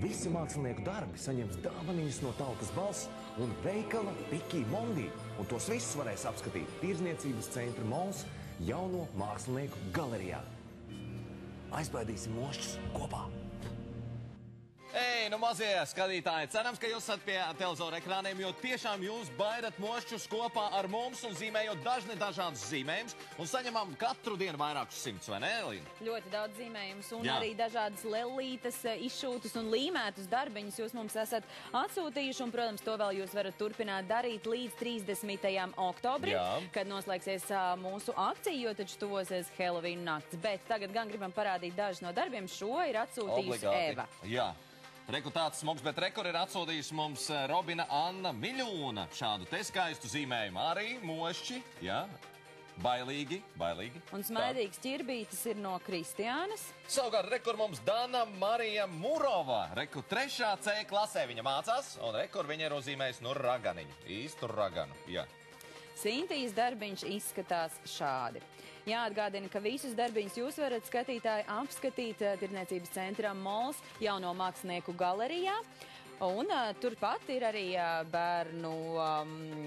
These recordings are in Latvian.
Visi mākslinieku darbi saņems dāvaniņas no Tautas balss un veikala Piki Mondi, un tos visus varēs apskatīt Tirdzniecības centra Mols jauno mākslinieku galerijā. Aizbaidīsim mošķus kopā! Ei, nu mazie skatītāji, cerams, ka jūs esat pie televizora ekrāniem, jo tiešām jūs baidat mošķus kopā ar mums un zīmējot dažādus zīmējumus un saņemam katru dienu vairākus simtus, vai ne, Elīna? Ļoti daudz zīmējumus un arī dažādas lellītes, izšūtas un līmētus darbiņus jūs mums esat atsūtījuši, un, protams, to vēl jūs varat turpināt darīt līdz 30. oktobrim, kad noslēgsies mūsu akcija, jo taču tuvosies Helovīnu nakts. Bet tagad gan gribam parādīt dažus no darbiem. Šo ir atsūtījusi Eva. Jā. Reku tāds smogs, bet rekur ir atsūtījusi mums Robina Anna Miļūna šādu te skaistu zīmējumu. Arī mošķi, jā, bailīgi. Un smaidīgs ķirbītis ir no Kristiānas. Savukārt rekur mums Dana Marija Murova. Reku 3. C klasē viņa mācās, un rekur viņa ir uzzīmējusi no raganiņu. Īstu raganu, jā. Sintīs darbiņš izskatās šādi. Jāatgādina, ka visus darbiņus jūs varat, skatītāji, apskatīt Tirdzniecības centra Mols jauno mākslinieku galerijā. Un turpat ir arī bērnu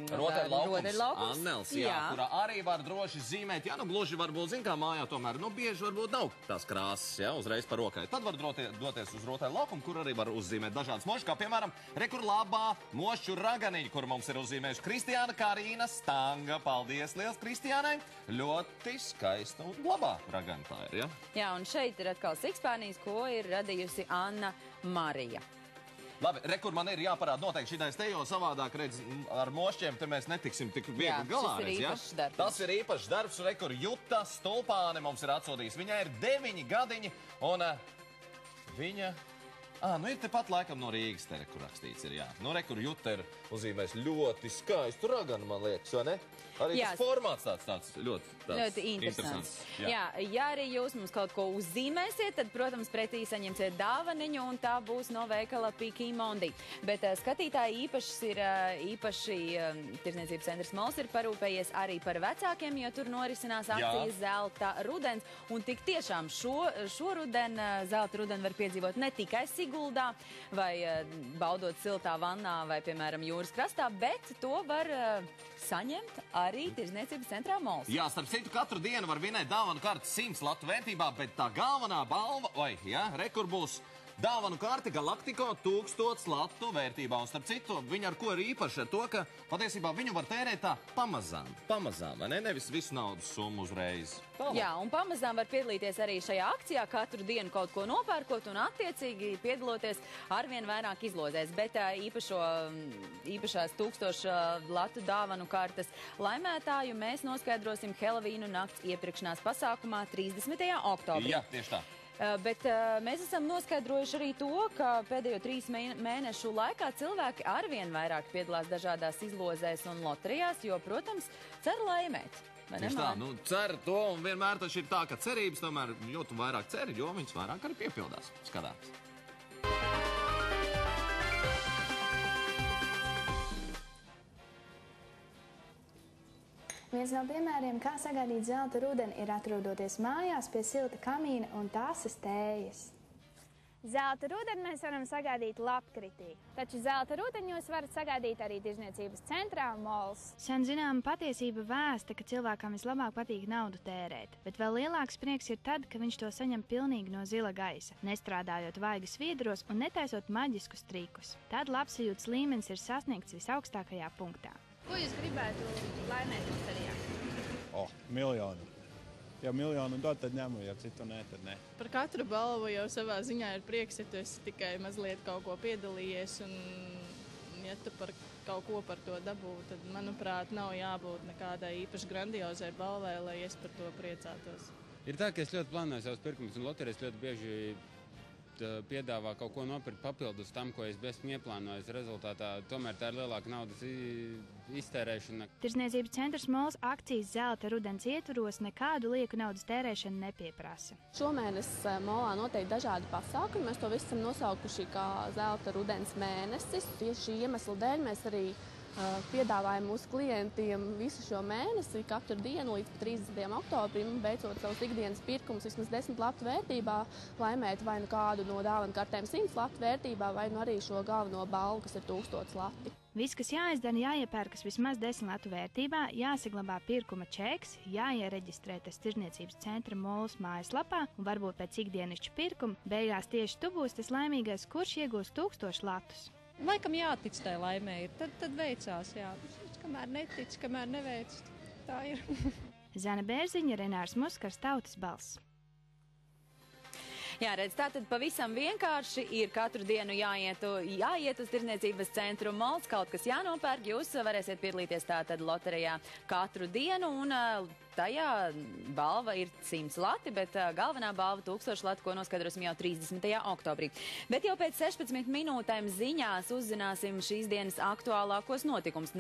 rotaļlaukums. Annels, jā, kurā arī var droši zīmēt. Jā, nu gluži varbūt, zin kā mājā tomēr, nu bieži varbūt nav tās krāsas, jā, uzreiz par rokai. Tad var doties uz rotaļlaukumu, kur arī var uzzīmēt dažādas mošķi, kā piemēram rekur labā mošķu raganiņu, kur mums ir uzzīmējuši Kristiāna Karīna Stanga. Paldies liels Kristiānai! Ļoti skaista un labā ragana tā ir, jā? Jā, un šeit ir atkal sikspārnīs, ko ir radījusi Anna Marija. Labi, rekur man ir jāparāda noteikti šitais te, jo savādāk, redz, ar mošķiem te mēs netiksim tik viegli galā, redz, ja? Tas ir īpašs darbs, rekur Juta Stulpāne mums ir atsūtījis. Viņai ir 9 gadiņi, un viņa... nu ir tepat laikam no Rīgas te, rekur rakstīts ir, jā. Nu, rekur Juta ir uzzīmējis ļoti skaistu raganu, man liekas, vai ne? Arī tas formāts tāds ļoti interesants. Jā, ja arī jūs mums kaut ko uzzīmēsiet, tad, protams, pretī saņemsiet dāvaniņu, un tā būs no veikala Piki Mondi. Bet skatītāji īpaši Tirdzniecības centrs Mols ir parūpējies arī par vecākiem, jo tur norisinās akcijas Zelta rudens, un tik tiešām šo rudeni, zelta rudeni var piedzīvot ne tikai Siguldā, vai baudot siltā vannā, vai, piemēram, jūras krastā, bet to var saņemt arī Tirdzniecības centrā Mols. Jā, starp citu, katru dienu var vinēt dāvanu karti 100 latu vērtībā, bet tā galvenā balva, rekur būs dāvanu karti Galaktiko 1000 latu vērtībā. Un starp citu, viņa ar ko ir īpaši ar to, ka patiesībā viņu var tērēt tā pamazām, vai ne? Nevis visu naudas summu uzreiz. Jā, un pamazām var piedalīties arī šajā akcijā, katru dienu kaut ko nopērkot un attiecīgi piedaloties arvien vairāk izlozēs. Bet īpašās 1000 latu dāvanu kartes laimētāju mēs noskaidrosim Helovīnu nakts iepirkšanās pasākumā 30. oktobrī. Jā, tieši tā. Bet mēs esam noskaidrojuši arī to, ka pēdējo 3 mēnešu laikā cilvēki arvien vairāk piedalās dažādās izlozēs un loterijās, jo, protams, cer laimēt. Tieši tā, nu cer to, un vienmēr taču ir tā, ka cerības tomēr, jo tu vairāk ceri, jo viņas vairāk arī piepildās. Skatās. Viens no piemēriem, kā sagaidīt zelta rudeni, ir atrodoties mājās pie silta kamīna un tās tējas. Zelta rudeni mēs varam sagaidīt labkritī, taču zelta rudeni jūs varat sagaidīt arī Tirdzniecības centrā Mols. Sen zināma patiesība vēsta, ka cilvēkam vislabāk patīk naudu tērēt, bet vēl lielāks prieks ir tad, ka viņš to saņem pilnīgi no zila gaisa, nestrādājot vaigas viedros un netaisot maģiskus trikus. Tad labsajūtas līmenis ir sasniegts visaugstākajā punktā. Ko jūs gribētu laimēt loterijā? Miljonu. Ja miljonu dod, tad ņemu, ja citu nē, tad nē. Par katru balvu jau savā ziņā ir prieks, ja tu esi tikai mazliet kaut ko piedalījies, un ja tu par kaut ko par to dabū, tad, manuprāt, nav jābūt nekādai īpaši grandiozai balvai, lai es par to priecātos. Ir tā, ka es ļoti plānoju savus pirkumus, un loterijas ļoti bieži piedāvā kaut ko nopirkt papildus tam, ko es esmu ieplānojis. Rezultātā tomēr tā ir lielāka naudas iztērēšana. Tirdzniecības centrs Mols akcijas zelta rudens ietvaros nekādu lieku naudas tērēšanu nepieprasa. Šomēnes Molā noteikti dažādi pasākumi. Mēs to visu esam nosaukuši kā zelta rudens mēnesis. Tieši šī iemesla dēļ mēs arī piedāvājam mūsu klientiem visu šo mēnesi, katru dienu līdz 30. oktobrim, veicot savus ikdienas pirkumus vismaz 10 latu vērtībā, laimēt vai nu kādu no dāvanu kartēm 100 latu vērtībā, vai nu arī šo galveno balvu, kas ir 1000 lati. Viss, kas jāizdara, jāiepērkas vismaz 10 latu vērtībā, jāsaglabā pirkuma čeks, jāiereģistrē tas Tirdzniecības centra Mols mājaslapā un varbūt pēc ikdienišķa pirkuma beigās tieši tu būsi tas laimīgais, kurš iegūs 1000 latus. Laikam jātic tai laimē ir, tad veicās, jā. Kamēr netic, kamēr neveic, tā ir. Zana Bērziņa, Renārs Muskars, Tautas balss. Jā, redz, tātad pavisam vienkārši ir katru dienu jāiet uz Tirdzniecības centru Mols, kaut kas jānopērk, jūs varēsiet piedalīties tātad loterijā katru dienu, un tajā balva ir 100 lati, bet galvenā balva 1000 lati, ko noskaidrosim jau 30. oktobrī. Bet jau pēc 16 minūtēm ziņās uzzināsim šīs dienas aktuālākos notikumus.